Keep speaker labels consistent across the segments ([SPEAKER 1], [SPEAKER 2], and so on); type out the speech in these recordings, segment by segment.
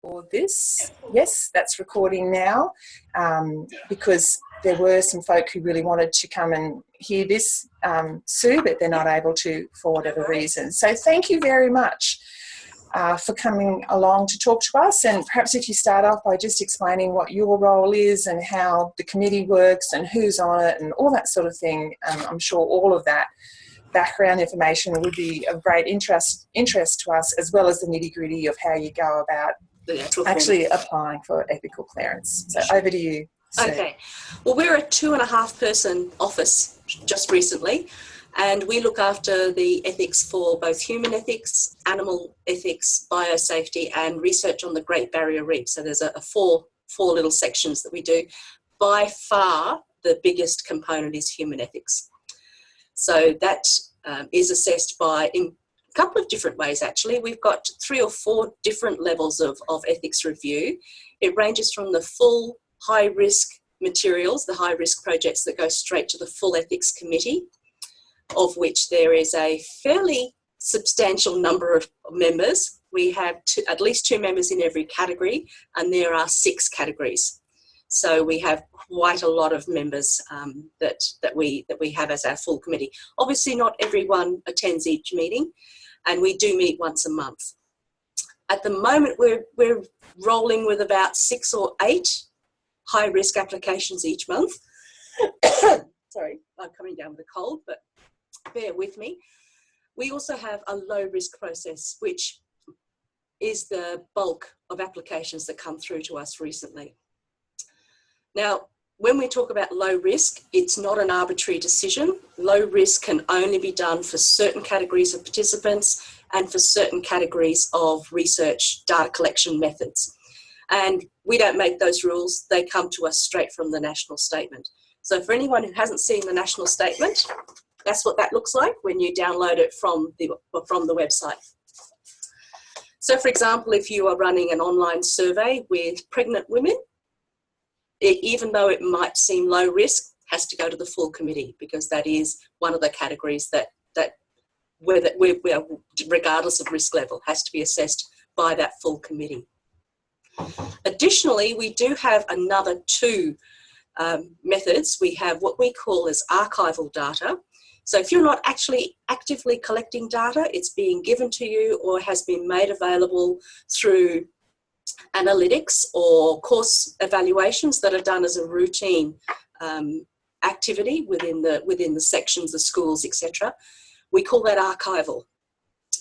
[SPEAKER 1] for this. Yes, that's recording now, because there were some folk who really wanted to come and hear this, Sue, but they're not able to for whatever reason. So thank you very much for coming along to talk to us. And perhaps if you start off by just explaining what your role is and how the committee works and who's on it and all that sort of thing. I'm sure all of that background information would be of great interest to us, as well as the nitty-gritty of how you go about actually applying for ethical clearance. So over to you, Sue. Okay.
[SPEAKER 2] Well, we're a 2.5 person office just recently, and we look after the ethics for both human ethics, animal ethics, biosafety, and research on the Great Barrier Reef. So there's a four little sections that we do. By far, the biggest component is human ethics. So that is assessed by in a couple of different ways, actually. We've got 3 or 4 different levels of ethics review. It ranges from the full high-risk materials, the high-risk projects that go straight to the full ethics committee, of which there is a fairly substantial number of members. We have at least 2 members in every category, and there are 6 categories. So we have quite a lot of members that we have as our full committee. Obviously, not everyone attends each meeting, and we do meet once a month. At the moment, we're rolling with about 6 or 8 high-risk applications each month. Sorry, I'm coming down with a cold, but bear with me. We also have a low-risk process, which is the bulk of applications that come through to us recently. Now, when we talk about low risk, it's not an arbitrary decision. Low risk can only be done for certain categories of participants and for certain categories of research data collection methods. And we don't make those rules. They come to us straight from the national statement. So for anyone who hasn't seen the national statement, that's what that looks like when you download it from the website. So for example, if you are running an online survey with pregnant women, even though it might seem low risk, has to go to the full committee, because that is one of the categories that regardless of risk level, has to be assessed by that full committee. Additionally, we do have another 2 methods. We have what we call as archival data. So if you're not actually actively collecting data, it's being given to you or has been made available through analytics or course evaluations that are done as a routine activity within the sections, the schools, etc. We call that archival,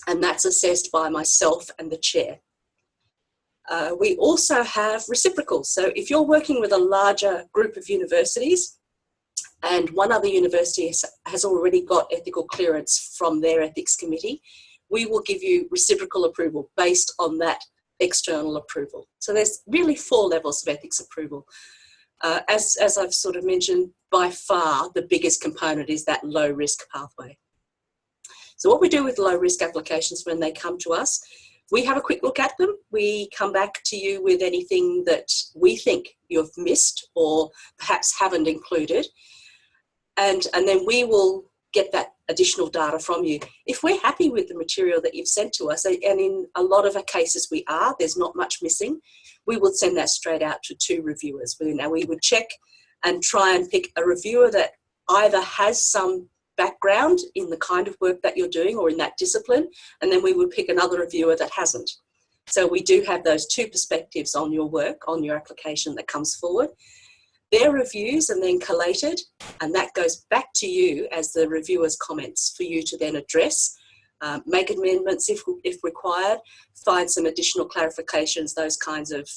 [SPEAKER 2] and that's assessed by myself and the chair. We also have reciprocals. So if you're working with a larger group of universities and one other university has already got ethical clearance from their ethics committee, we will give you reciprocal approval based on that external approval. So there's really 4 levels of ethics approval. As I've sort of mentioned, by far the biggest component is that low risk pathway. So what we do with low risk applications when they come to us, we have a quick look at them. We come back to you with anything that we think you've missed or perhaps haven't included. And then we will get that additional data from you. If we're happy with the material that you've sent to us, and in a lot of cases we are, there's not much missing, we would send that straight out to 2 reviewers. Now we would check and try and pick a reviewer that either has some background in the kind of work that you're doing or in that discipline, and then we would pick another reviewer that hasn't. So we do have those 2 perspectives on your work, on your application that comes forward. Their reviews are then collated, and that goes back to you as the reviewer's comments for you to then address, make amendments if required, find some additional clarifications. Those kinds of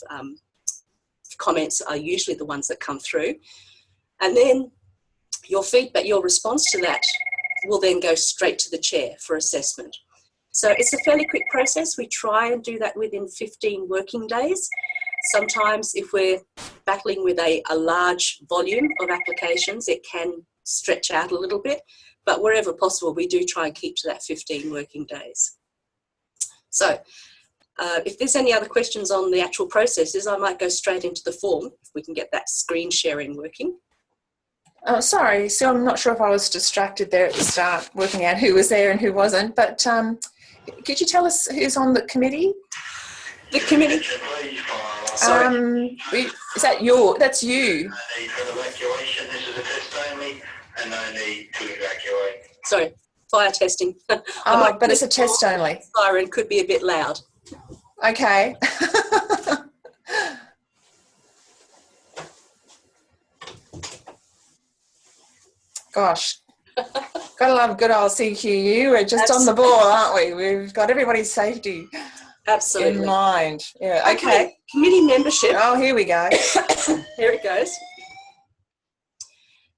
[SPEAKER 2] comments are usually the ones that come through. And then your feedback, your response to that will then go straight to the chair for assessment. So it's a fairly quick process. We try and do that within 15 working days. Sometimes if we're battling with a large volume of applications, it can stretch out a little bit, but wherever possible, we do try and keep to that 15 working days. So if there's any other questions on the actual processes, I might go straight into the form, if we can get that screen sharing working.
[SPEAKER 1] Oh, sorry, so I'm not sure if I was distracted there at the start, working out who was there and who wasn't, but could you tell us who's on the committee?
[SPEAKER 2] The committee. Sorry.
[SPEAKER 1] Is that your? That's you.
[SPEAKER 3] No need for an evacuation. This is a test only, and no need to evacuate.
[SPEAKER 2] Sorry, fire testing.
[SPEAKER 1] Oh, but it's a test only.
[SPEAKER 2] Siren could be a bit loud.
[SPEAKER 1] Okay. Gosh, gotta love good old CQU. We're just on the ball, aren't we? We've got everybody's safety in mind. Yeah. Okay.
[SPEAKER 2] Committee membership.
[SPEAKER 1] Oh, here we go.
[SPEAKER 2] Here it goes.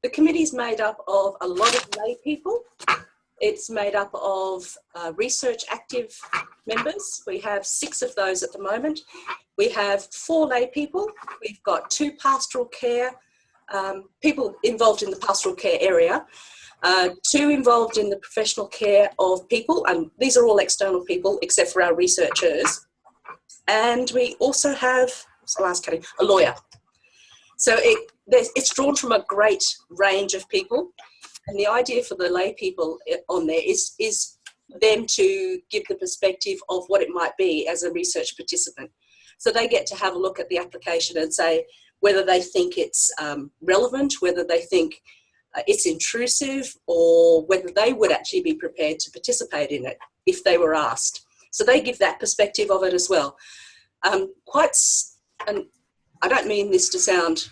[SPEAKER 2] The committee is made up of a lot of lay people. It's made up of research active members. We have 6 of those at the moment. We have 4 lay people. We've got 2 pastoral care people involved in the pastoral care area, 2 involved in the professional care of people, and these are all external people except for our researchers. And we also have, a lawyer. So it's drawn from a great range of people. And the idea for the lay people on there is them to give the perspective of what it might be as a research participant. So they get to have a look at the application and say whether they think it's relevant, whether they think it's intrusive, or whether they would actually be prepared to participate in it if they were asked. So they give that perspective of it as well. And I don't mean this to sound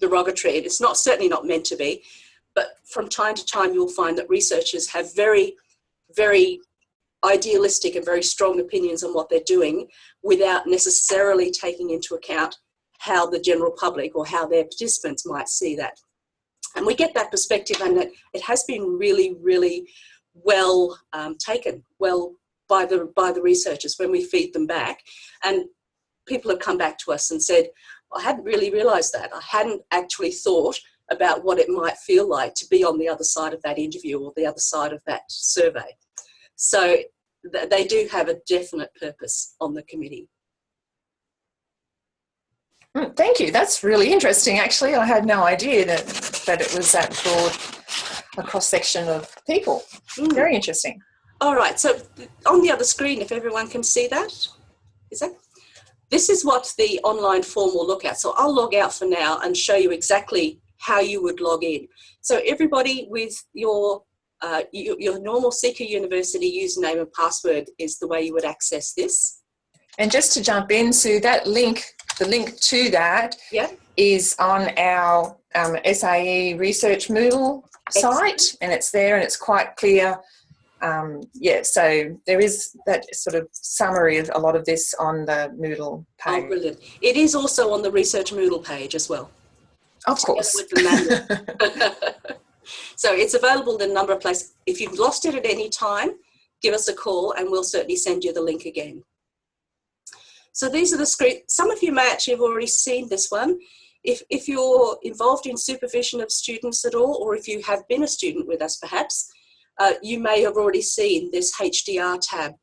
[SPEAKER 2] derogatory. It's certainly not meant to be, but from time to time you'll find that researchers have very, very idealistic and very strong opinions on what they're doing without necessarily taking into account how the general public or how their participants might see that. And we get that perspective, and it has been really, really well taken well by the researchers when we feed them back. And people have come back to us and said, I hadn't really realised that. I hadn't actually thought about what it might feel like to be on the other side of that interview or the other side of that survey. So they do have a definite purpose on the committee.
[SPEAKER 1] Thank you. That's really interesting, actually. I had no idea that it was that broad a cross-section of people. Very interesting.
[SPEAKER 2] All right. So on the other screen, if everyone can see that, this is what the online form will look at. So I'll log out for now and show you exactly how you would log in. So everybody with your normal Seeker University username and password is the way you would access this.
[SPEAKER 1] And just to jump in, Sue, that link, the link to that is on our SAE Research Moodle site, and it's there and it's quite clear. So there is that sort of summary of a lot of this on the Moodle page.
[SPEAKER 2] Oh, brilliant. It is also on the Research Moodle page as well.
[SPEAKER 1] Of course.
[SPEAKER 2] With the manual. So it's available in a number of places. If you've lost it at any time, give us a call and we'll certainly send you the link again. So these are the screens. Some of you may actually have already seen this one. If you're involved in supervision of students at all, or if you have been a student with us perhaps, you may have already seen this HDR tab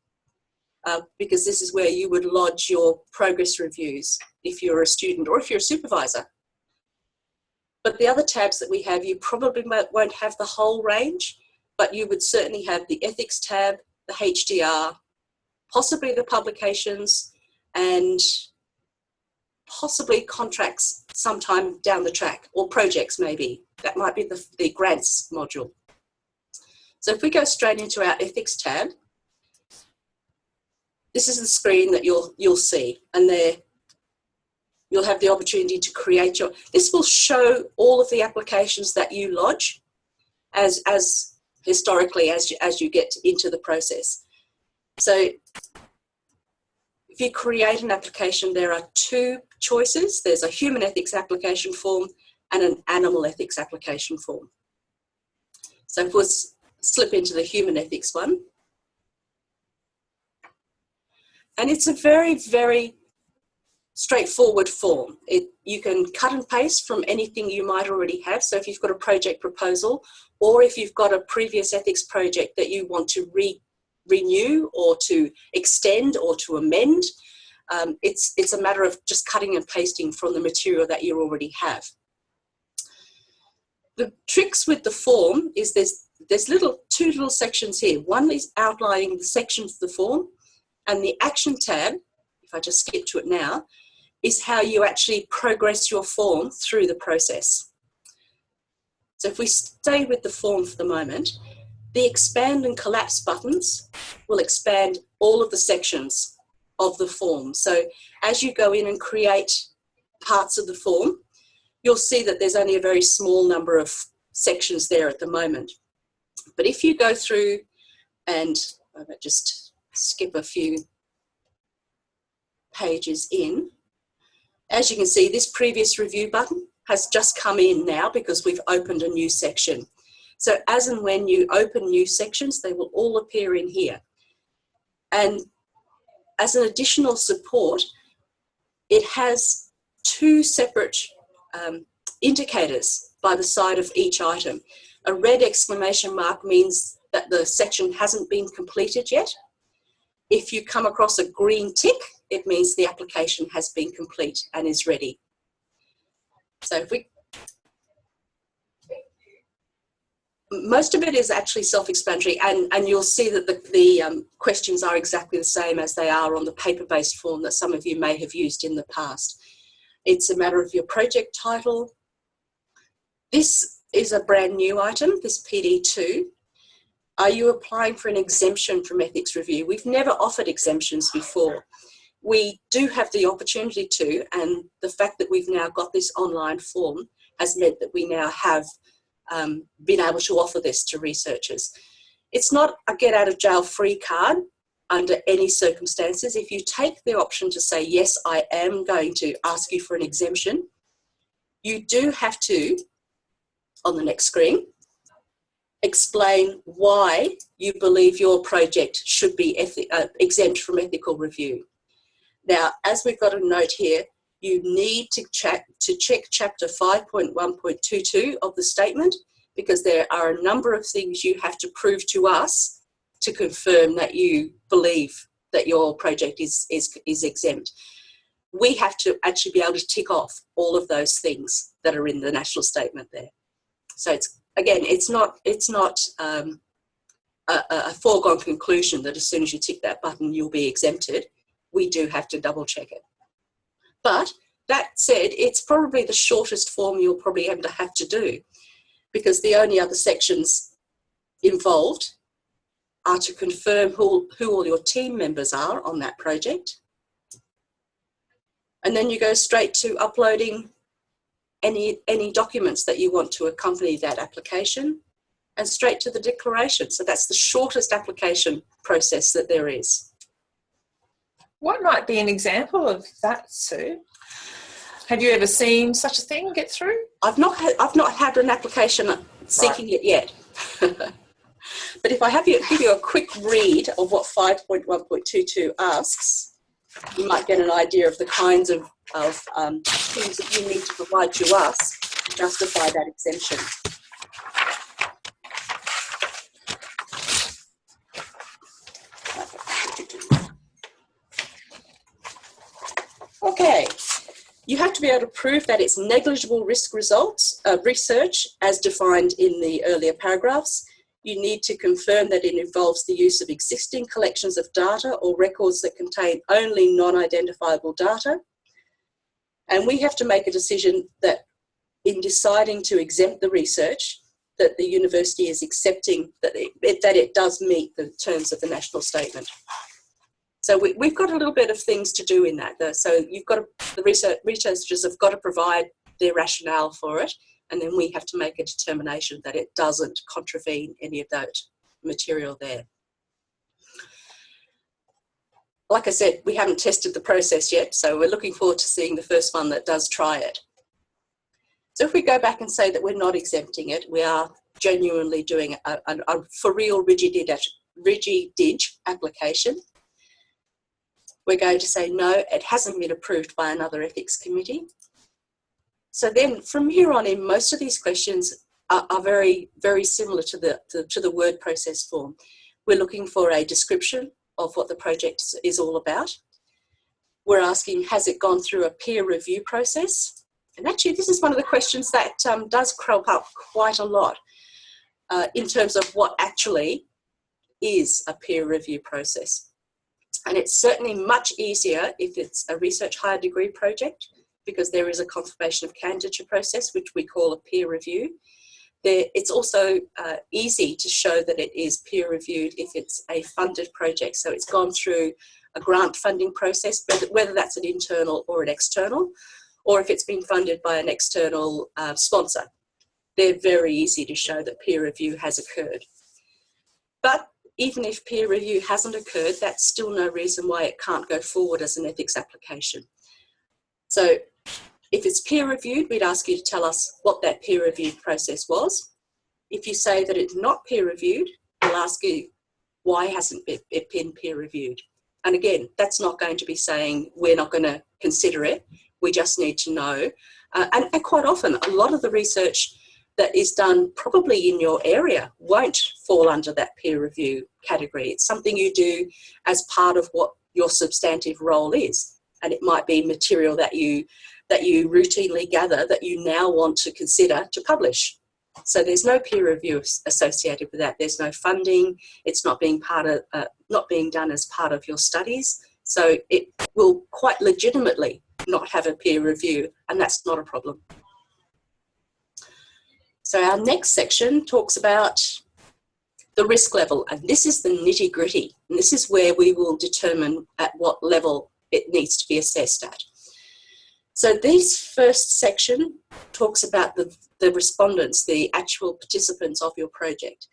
[SPEAKER 2] because this is where you would lodge your progress reviews if you're a student or if you're a supervisor. But the other tabs that we have, you probably won't have the whole range, but you would certainly have the ethics tab, the HDR, possibly the publications, and possibly contracts sometime down the track, or projects maybe. That might be the grants module. So if we go straight into our ethics tab, this is the screen that you'll see, and there you'll have the opportunity to create this will show all of the applications that you lodge as historically as you get into the process. So if you create an application, there are 2 choices. There's a human ethics application form and an animal ethics application form. So if we'll slip into the human ethics one. And it's a very, very straightforward form. You can cut and paste from anything you might already have. So if you've got a project proposal, or if you've got a previous ethics project that you want to renew or to extend or to amend, it's a matter of just cutting and pasting from the material that you already have. The tricks with the form is there's 2 little sections here. One is outlining the sections of the form, And the action tab, if I just skip to it now, is how you actually progress your form through the process. So if we stay with the form for the moment, the expand and collapse buttons will expand all of the sections of the form. So as you go in and create parts of the form, you'll see that there's only a very small number of sections there at the moment. But if you go through and I might just skip a few pages in, as you can see, this previous review button has just come in now because we've opened a new section. So as and when you open new sections, they will all appear in here. And as an additional support, it has two separate indicators by the side of each item. A red exclamation mark means that the section hasn't been completed yet. If you come across a green tick, it means the application has been complete and is ready. So if we, most of it is actually self-explanatory, and you'll see that the questions are exactly the same as they are on the paper-based form that some of you may have used in the past. It's a matter of your project title. This is a brand new item, this PD2. Are you applying for an exemption from ethics review? We've never offered exemptions before. We do have the opportunity to, and the fact that we've now got this online form has meant that we now have been able to offer this to researchers. It's not a get out of jail free card under any circumstances. If you take the option to say, yes, I am going to ask you for an exemption, you do have to, on the next screen, explain why you believe your project should be exempt from ethical review. Now, as we've got a note here, you need to check chapter 5.1.22 of the statement, because there are a number of things you have to prove to us to confirm that you believe that your project is exempt. We have to actually be able to tick off all of those things that are in the national statement there. So it's, again, it's not a foregone conclusion that as soon as you tick that button, you'll be exempted. We do have to double check it. But that said, it's probably the shortest form you'll probably have to do, because the only other sections involved are to confirm who all your team members are on that project. And then you go straight to uploading any documents that you want to accompany that application, and straight to the declaration. So that's the shortest application process that there is.
[SPEAKER 1] What might be an example of that, Sue? Have you ever seen such a thing get through?
[SPEAKER 2] I've not had an application seeking it yet. But if I give you a quick read of what 5.1.22 asks, you might get an idea of the kinds of things that you need to provide to us to justify that exemption. Okay, you have to be able to prove that it's negligible risk results, research as defined in the earlier paragraphs. You need to confirm that it involves the use of existing collections of data or records that contain only non-identifiable data. And we have to make a decision that in deciding to exempt the research, that the university is accepting that it does meet the terms of the national statement. So we've got a little bit of things to do in that. So you've got the researchers have got to provide their rationale for it, and then we have to make a determination that it doesn't contravene any of that material there. Like I said, we haven't tested the process yet, so we're looking forward to seeing the first one that does try it. So if we go back and say that we're not exempting it, we are genuinely doing a for real RIGI-DIG application. We're going to say, no, it hasn't been approved by another ethics committee. So then from here on in, most of these questions are very, very similar to the word process form. We're looking for a description of what the project is all about. We're asking, has it gone through a peer review process? And actually, this is one of the questions that does crop up quite a lot in terms of what actually is a peer review process. And it's certainly much easier if it's a research higher degree project, because there is a confirmation of candidature process, which we call a peer review. It's also easy to show that it is peer reviewed if it's a funded project. So it's gone through a grant funding process, whether that's an internal or an external, or if it's been funded by an external sponsor. They're very easy to show that peer review has occurred. But even if peer review hasn't occurred, that's still no reason why it can't go forward as an ethics application. So if it's peer reviewed, we'd ask you to tell us what that peer review process was. If you say that it's not peer reviewed, we'll ask you why hasn't it been peer reviewed. And again, that's not going to be saying we're not going to consider it. We just need to know. And quite often, a lot of the research that is done probably in your area won't fall under that peer review category. It's something you do as part of what your substantive role is. And it might be material that you routinely gather that you now want to consider to publish. So there's no peer review associated with that. There's no funding. It's not being done as part of your studies. So it will quite legitimately not have a peer review, and that's not a problem. So our next section talks about the risk level, and this is the nitty-gritty, and this is where we will determine at what level it needs to be assessed at. So this first section talks about the respondents, the actual participants of your project.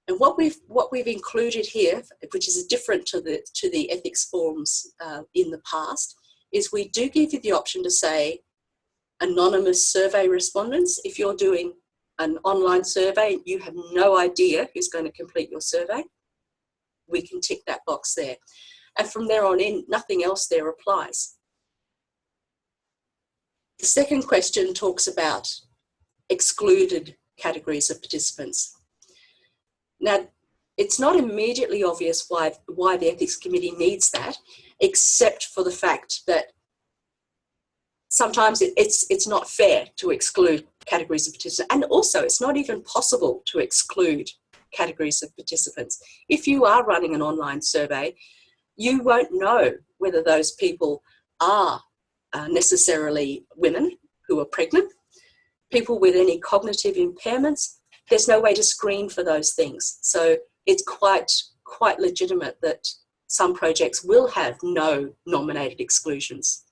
[SPEAKER 2] And what we've included here, which is different to the ethics forms in the past, is we do give you the option to say anonymous survey respondents. If you're doing an online survey, you have no idea who's going to complete your survey, we can tick that box there. And from there on in, nothing else there applies. The second question talks about excluded categories of participants. Now, it's not immediately obvious why the Ethics Committee needs that, except for the fact that sometimes it's not fair to exclude categories of participants, and also it's not even possible to exclude categories of participants. If you are running an online survey, you won't know whether those people are necessarily women who are pregnant, people with any cognitive impairments. There's no way to screen for those things. So it's quite legitimate that some projects will have no nominated exclusions.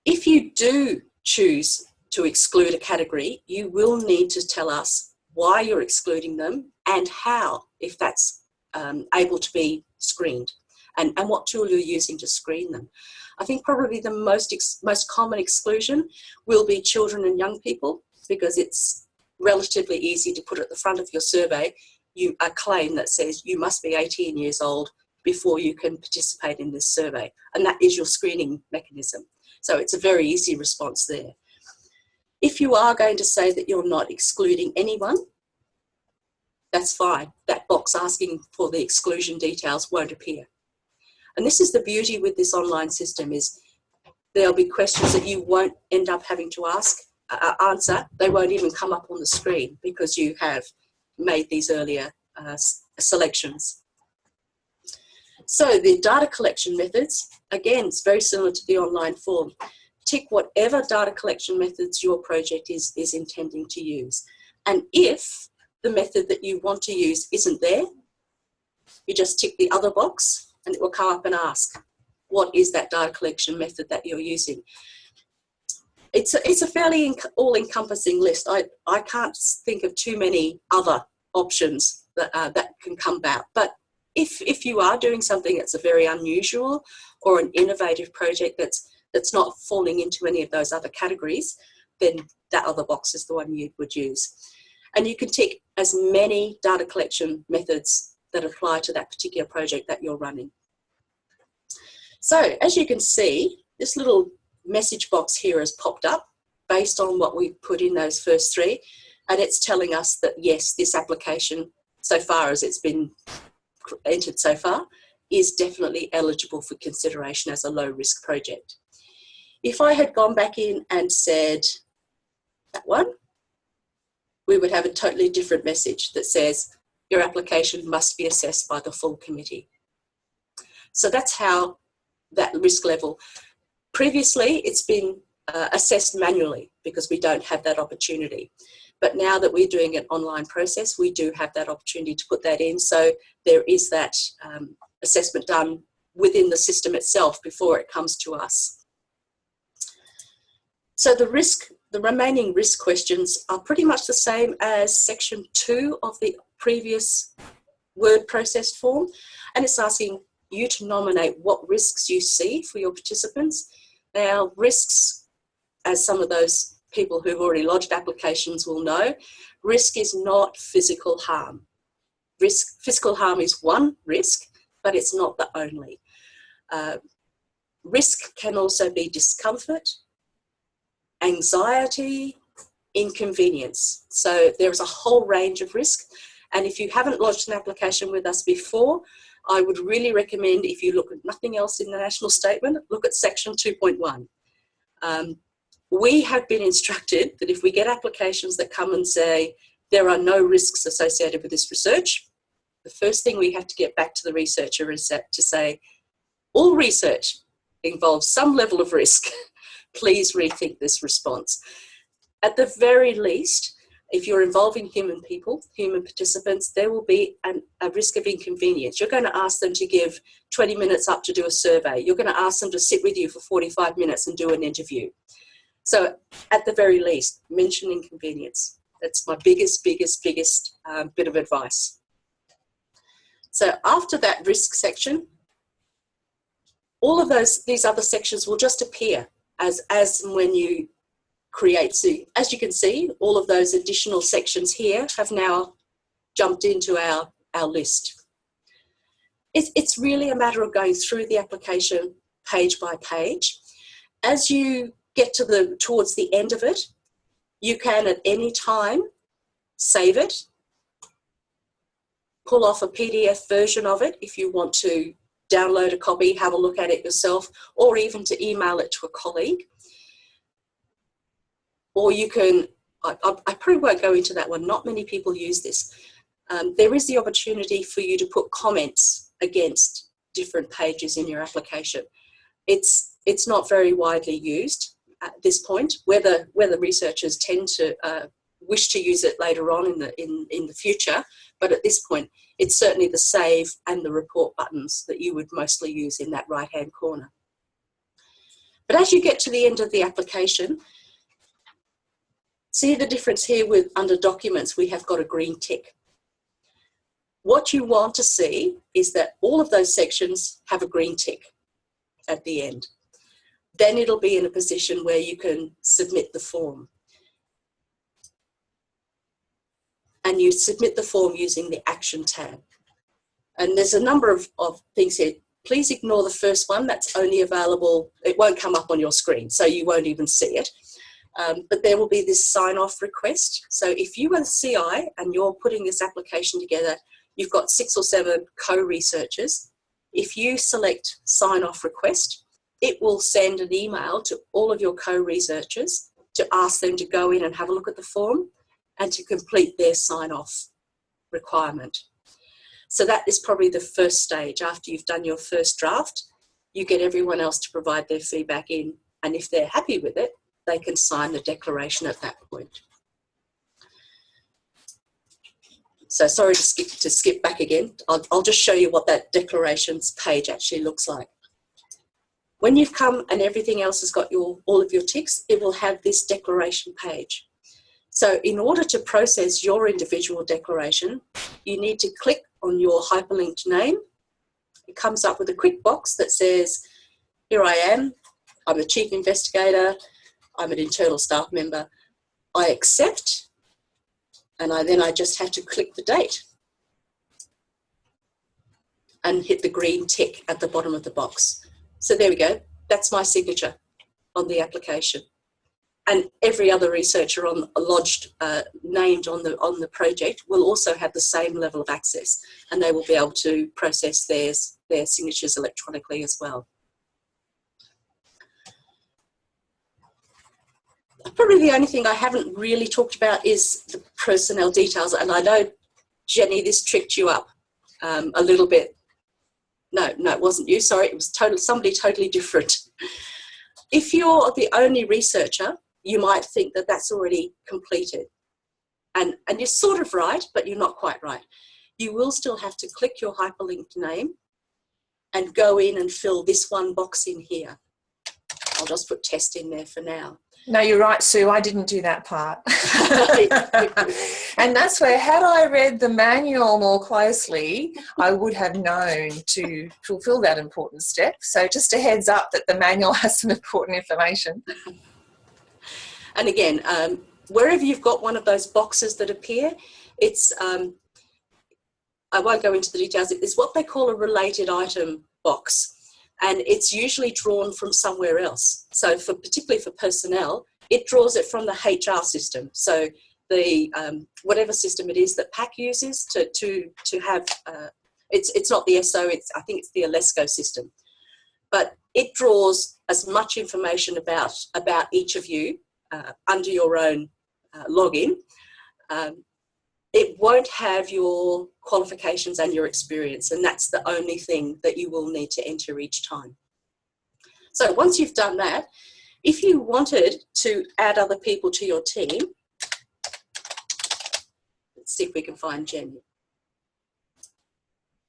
[SPEAKER 2] If you do choose to exclude a category, you will need to tell us why you're excluding them and how, if that's able to be screened, and what tool you're using to screen them. I think probably the most common exclusion will be children and young people, because it's relatively easy to put at the front of your survey a claim that says you must be 18 years old before you can participate in this survey, and that is your screening mechanism. So it's a very easy response there. If you are going to say that you're not excluding anyone, that's fine. That box asking for the exclusion details won't appear. And this is the beauty with this online system, is there'll be questions that you won't end up having to answer. They won't even come up on the screen because you have made these earlier selections. So the data collection methods, again, it's very similar to the online form. Tick whatever data collection methods your project is intending to use. And if the method that you want to use isn't there, you just tick the other box and it will come up and ask, what is that data collection method that you're using? It's a fairly all-encompassing list. I can't think of too many other options that can come about. But if you are doing something that's a very unusual or an innovative project that's not falling into any of those other categories, then that other box is the one you would use. And you can tick as many data collection methods that apply to that particular project that you're running. So as you can see, this little message box here has popped up based on what we put in those first three, and it's telling us that yes, this application, so far as it's been entered so far, is definitely eligible for consideration as a low risk project. If I had gone back in and said that one, we would have a totally different message that says your application must be assessed by the full committee. So that's how that risk level. Previously, it's been assessed manually because we don't have that opportunity. But now that we're doing an online process, we do have that opportunity to put that in. So there is that assessment done within the system itself before it comes to us. So the remaining risk questions are pretty much the same as section 2 of the previous word processed form. And it's asking you to nominate what risks you see for your participants. Now, risks, as some of those people who've already lodged applications will know, risk is not physical harm. Physical harm is one risk, but it's not the only. Risk can also be discomfort, anxiety, inconvenience. So there is a whole range of risk. And if you haven't lodged an application with us before, I would really recommend, if you look at nothing else in the national statement, look at section 2.1. We have been instructed that if we get applications that come and say there are no risks associated with this research, the first thing we have to get back to the researcher is to say, all research involves some level of risk. Please rethink this response. At the very least, if you're involving human people, human participants, there will be a risk of inconvenience. You're going to ask them to give 20 minutes up to do a survey. You're going to ask them to sit with you for 45 minutes and do an interview. So at the very least, mention inconvenience. That's my biggest bit of advice. So after that risk section, all of these other sections will just appear as and when you create. So as you can see, all of those additional sections here have now jumped into our list. It's really a matter of going through the application page by page. As you get towards the end of it, you can at any time save it, pull off a PDF version of it if you want to download a copy, have a look at it yourself, or even to email it to a colleague. Or you can, I probably won't go into that one, not many people use this. There is the opportunity for you to put comments against different pages in your application. It's not very widely used at this point. Whether researchers tend to wish to use it later on in the future, but at this point, it's certainly the save and the report buttons that you would mostly use in that right-hand corner. But as you get to the end of the application, see the difference here with under documents, we have got a green tick. What you want to see is that all of those sections have a green tick at the end. Then it'll be in a position where you can submit the form. And you submit the form using the Action tab. And there's a number of things here. Please ignore the first one. That's only available, it won't come up on your screen, so you won't even see it. But there will be this sign-off request. So if you are the CI and you're putting this application together, you've got 6 or 7 co-researchers. If you select sign-off request, it will send an email to all of your co-researchers to ask them to go in and have a look at the form and to complete their sign-off requirement. So that is probably the first stage. After you've done your first draft, you get everyone else to provide their feedback in, and if they're happy with it, they can sign the declaration at that point. So sorry to skip back again. I'll just show you what that declarations page actually looks like. When you've come and everything else has got all of your ticks, it will have this declaration page. So in order to process your individual declaration, you need to click on your hyperlinked name. It comes up with a quick box that says, here I am, I'm the chief investigator, I'm an internal staff member, I accept, and then I just have to click the date and hit the green tick at the bottom of the box. So there we go, that's my signature on the application. And every other researcher named on the project will also have the same level of access, and they will be able to process their signatures electronically as well. Probably the only thing I haven't really talked about is the personnel details, and I know, Jenny, this tricked you up a little bit. No, it wasn't you. Sorry, it was somebody totally different. If you're the only researcher, you might think that that's already completed. And you're sort of right, but you're not quite right. You will still have to click your hyperlinked name and go in and fill this one box in here. I'll just put test in there for now.
[SPEAKER 1] No, you're right, Sue. I didn't do that part. And that's where, had I read the manual more closely, I would have known to fulfill that important step. So just a heads up that the manual has some important information.
[SPEAKER 2] And again, wherever you've got one of those boxes that appear, it's, I won't go into the details, it's what they call a related item box. And it's usually drawn from somewhere else. So particularly for personnel, it draws it from the HR system. So the whatever system it is that PAC uses to have, it's not the SO, I think it's the Alesco system. But it draws as much information about each of you under your own login. It won't have your qualifications and your experience, and that's the only thing that you will need to enter each time. So once you've done that, if you wanted to add other people to your team, let's see if we can find Jen.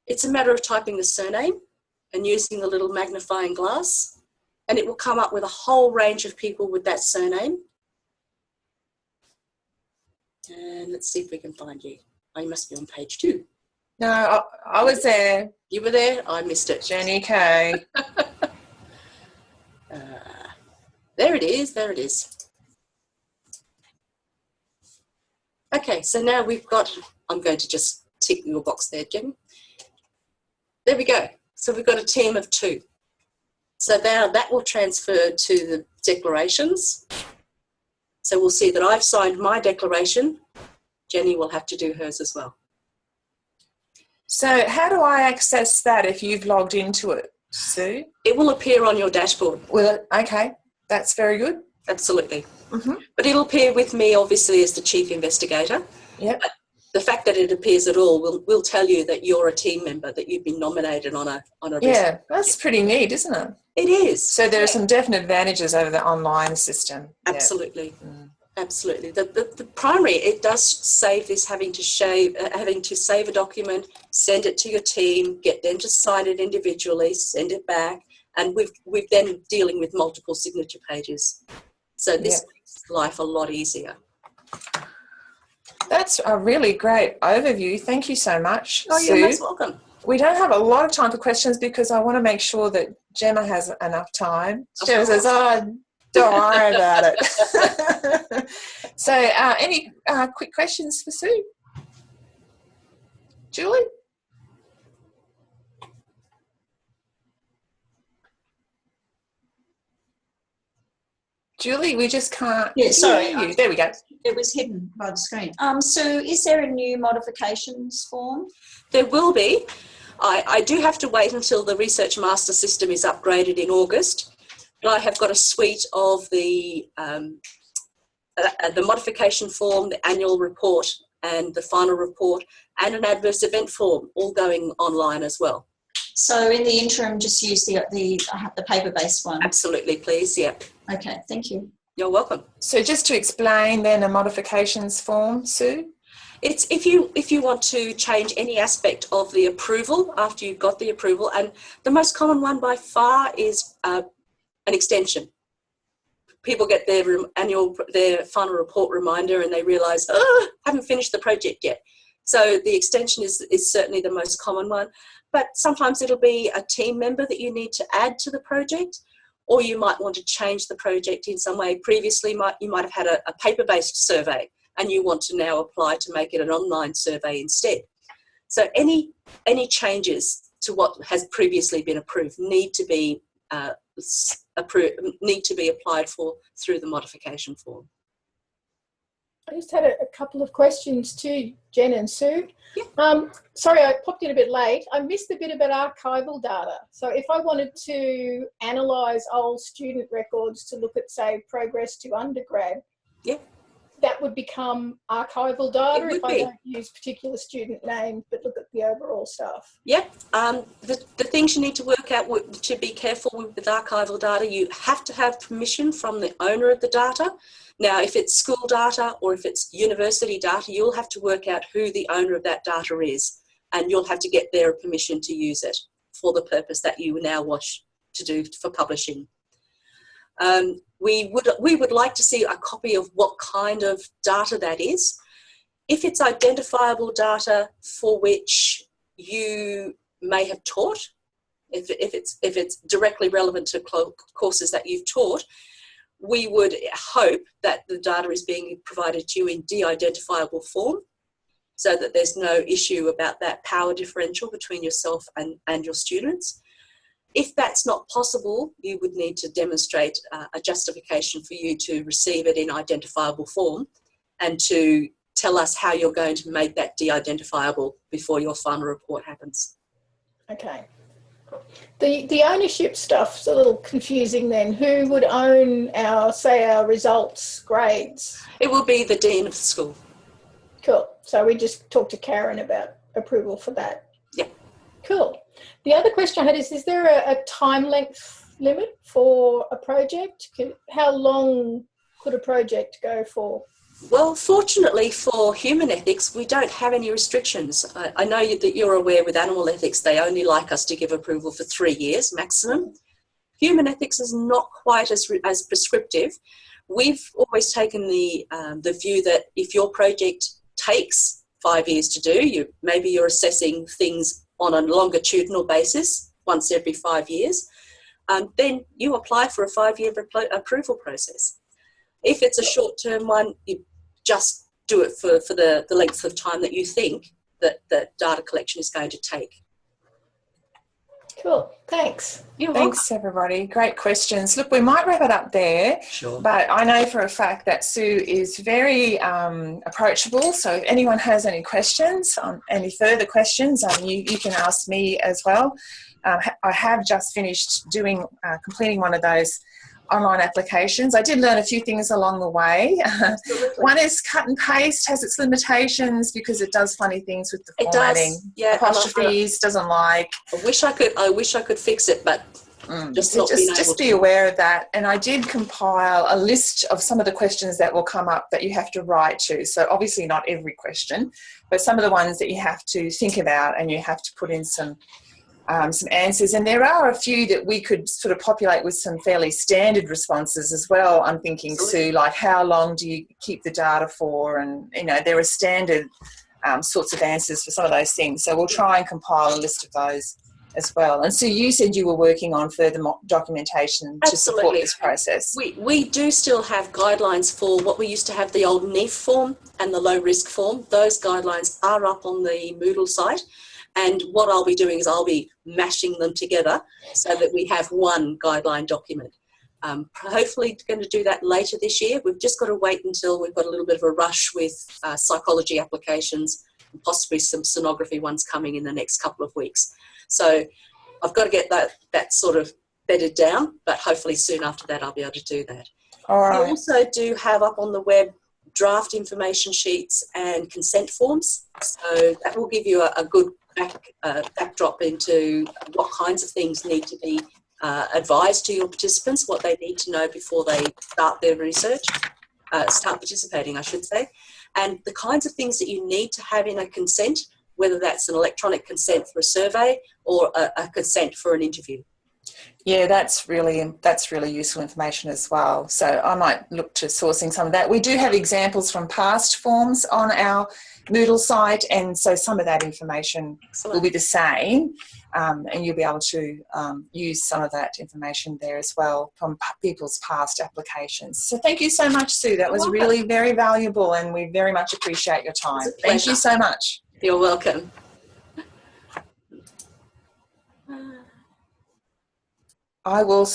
[SPEAKER 2] It's a matter of typing the surname and using the little magnifying glass, and it will come up with a whole range of people with that surname. And let's see if we can find you. Oh, you must be on page 2.
[SPEAKER 1] No, I was there.
[SPEAKER 2] You were there? I missed it.
[SPEAKER 1] Jenny K.
[SPEAKER 2] There it is. There it is. Okay, so now we've got, I'm going to just tick your box there, Jen. There we go. So we've got a team of 2. So now that will transfer to the declarations. So we'll see that I've signed my declaration. Jenny will have to do hers as well.
[SPEAKER 1] So how do I access that if you've logged into it, Sue?
[SPEAKER 2] It will appear on your dashboard.
[SPEAKER 1] Well, okay, that's very good.
[SPEAKER 2] Absolutely. Mm-hmm. But it'll appear with me, obviously, as the chief investigator.
[SPEAKER 1] Yep.
[SPEAKER 2] But the fact that it appears at all will tell you that you're a team member, that you've been nominated on a
[SPEAKER 1] Yeah, that's pretty neat, isn't it?
[SPEAKER 2] It is.
[SPEAKER 1] So there are some definite advantages over the online system.
[SPEAKER 2] Absolutely.
[SPEAKER 1] Yeah. Mm.
[SPEAKER 2] Absolutely. The primary, it does save this having to save a document, send it to your team, get them to sign it individually, send it back, and we've then dealing with multiple signature pages. So this makes life a lot easier.
[SPEAKER 1] That's a really great overview. Thank you so much,
[SPEAKER 2] Oh,
[SPEAKER 1] Sue.
[SPEAKER 2] you're most welcome.
[SPEAKER 1] We don't have a lot of time for questions because I want to make sure that Gemma has enough time. Gemma says, oh, don't worry about it. So any quick questions for Sue? Julie? Julie, we just can't hear you. There we go.
[SPEAKER 4] It was hidden by the screen. So is there a new modifications form?
[SPEAKER 2] There will be. I do have to wait until the Research Master System is upgraded in August, but I have got a suite of the modification form, the annual report and the final report, and an adverse event form, all going online as well.
[SPEAKER 4] So in the interim, just use the paper-based one?
[SPEAKER 2] Absolutely, please, yeah.
[SPEAKER 4] Okay, thank you.
[SPEAKER 2] You're welcome.
[SPEAKER 1] So just to explain then a modifications form, Sue?
[SPEAKER 2] It's if you want to change any aspect of the approval after you've got the approval, and the most common one by far is an extension. People get their final report reminder and they realise, oh, I haven't finished the project yet. So the extension is certainly the most common one, but sometimes it'll be a team member that you need to add to the project, or you might want to change the project in some way. Previously, you might have had a paper-based survey and you want to now apply to make it an online survey instead. So any changes to what has previously been approved need to be applied for through the modification form.
[SPEAKER 5] I just had a couple of questions to Jen and Sue.
[SPEAKER 2] Yeah.
[SPEAKER 5] Sorry, I popped in a bit late. I missed a bit about archival data. So if I wanted to analyse old student records to look at, say, progress to undergrad,
[SPEAKER 2] yeah,
[SPEAKER 5] that would become archival data if I
[SPEAKER 2] be.
[SPEAKER 5] don't use particular student names but look at the overall stuff.
[SPEAKER 2] Yep. The things you need to work out to be careful with archival data, you have to have permission from the owner of the data. Now, if it's school data or if it's university data, you'll have to work out who the owner of that data is, and you'll have to get their permission to use it for the purpose that you now wish to do for publishing. We would like to see a copy of what kind of data that is. If it's identifiable data for which you may have taught, if it's directly relevant to courses that you've taught, we would hope that the data is being provided to you in de-identifiable form, so that there's no issue about that power differential between yourself and your students. If that's not possible, you would need to demonstrate a justification for you to receive it in identifiable form and to tell us how you're going to make that de-identifiable before your final report happens.
[SPEAKER 5] Okay. The ownership stuff's a little confusing then. Who would own our, say, our results, grades?
[SPEAKER 2] It will be the dean of the school.
[SPEAKER 5] Cool. So we just talk to Karen about approval for that.
[SPEAKER 2] Yeah.
[SPEAKER 5] Cool. The other question I had is there a time length limit for a project? How long could a project go for?
[SPEAKER 2] Well, fortunately for human ethics, we don't have any restrictions. I know that you're aware with animal ethics, they only like us to give approval for 3 years maximum. Human ethics is not quite as prescriptive. We've always taken the view that if your project takes 5 years to do, maybe you're assessing things on a longitudinal basis once every 5 years, then you apply for a 5-year approval process. If it's a short-term one, you just do it for the length of time that you think that data collection is going to take.
[SPEAKER 5] Cool, thanks.
[SPEAKER 1] Thanks, everybody. Great questions. Look, we might wrap it up there.
[SPEAKER 2] Sure.
[SPEAKER 1] But I know for a fact that Sue is very approachable. So if anyone has any questions, any further questions, you can ask me as well. I have just finished completing one of those online applications. I did learn a few things along the way. One is cut and paste has its limitations because it does funny things with the formatting.
[SPEAKER 2] It does, yeah.
[SPEAKER 1] Apostrophes doesn't like.
[SPEAKER 2] I wish I could fix it, but
[SPEAKER 1] just be aware of that. And I did compile a list of some of the questions that will come up that you have to write to. So obviously not every question, but some of the ones that you have to think about and you have to put in some answers. And there are a few that we could sort of populate with some fairly standard responses as well. I'm thinking, Sue, like how long do you keep the data for? And, there are standard sorts of answers for some of those things. So we'll try and compile a list of those as well. And Sue, you said you were working on further documentation to support this process.
[SPEAKER 2] We do still have guidelines for what we used to have, the old NEAF form and the low risk form. Those guidelines are up on the Moodle site. And what I'll be doing is I'll be mashing them together so that we have one guideline document. Hopefully going to do that later this year. We've just got to wait until we've got a little bit of a rush with psychology applications and possibly some sonography ones coming in the next couple of weeks. So I've got to get that sort of bedded down, but hopefully soon after that I'll be able to do that.
[SPEAKER 1] All right.
[SPEAKER 2] We also do have up on the web draft information sheets and consent forms. So that will give you a good backdrop into what kinds of things need to be advised to your participants, what they need to know before they start their research, start participating, I should say, and the kinds of things that you need to have in a consent, whether that's an electronic consent for a survey or a consent for an interview.
[SPEAKER 1] Yeah, that's really useful information as well. So I might look to sourcing some of that. We do have examples from past forms on our Moodle site, and so some of that information will be the same, and you'll be able to use some of that information there as well from people's past applications. So thank you so much, Sue. That was really very valuable, and we very much appreciate your time. Thank you so much.
[SPEAKER 2] You're welcome.
[SPEAKER 1] I will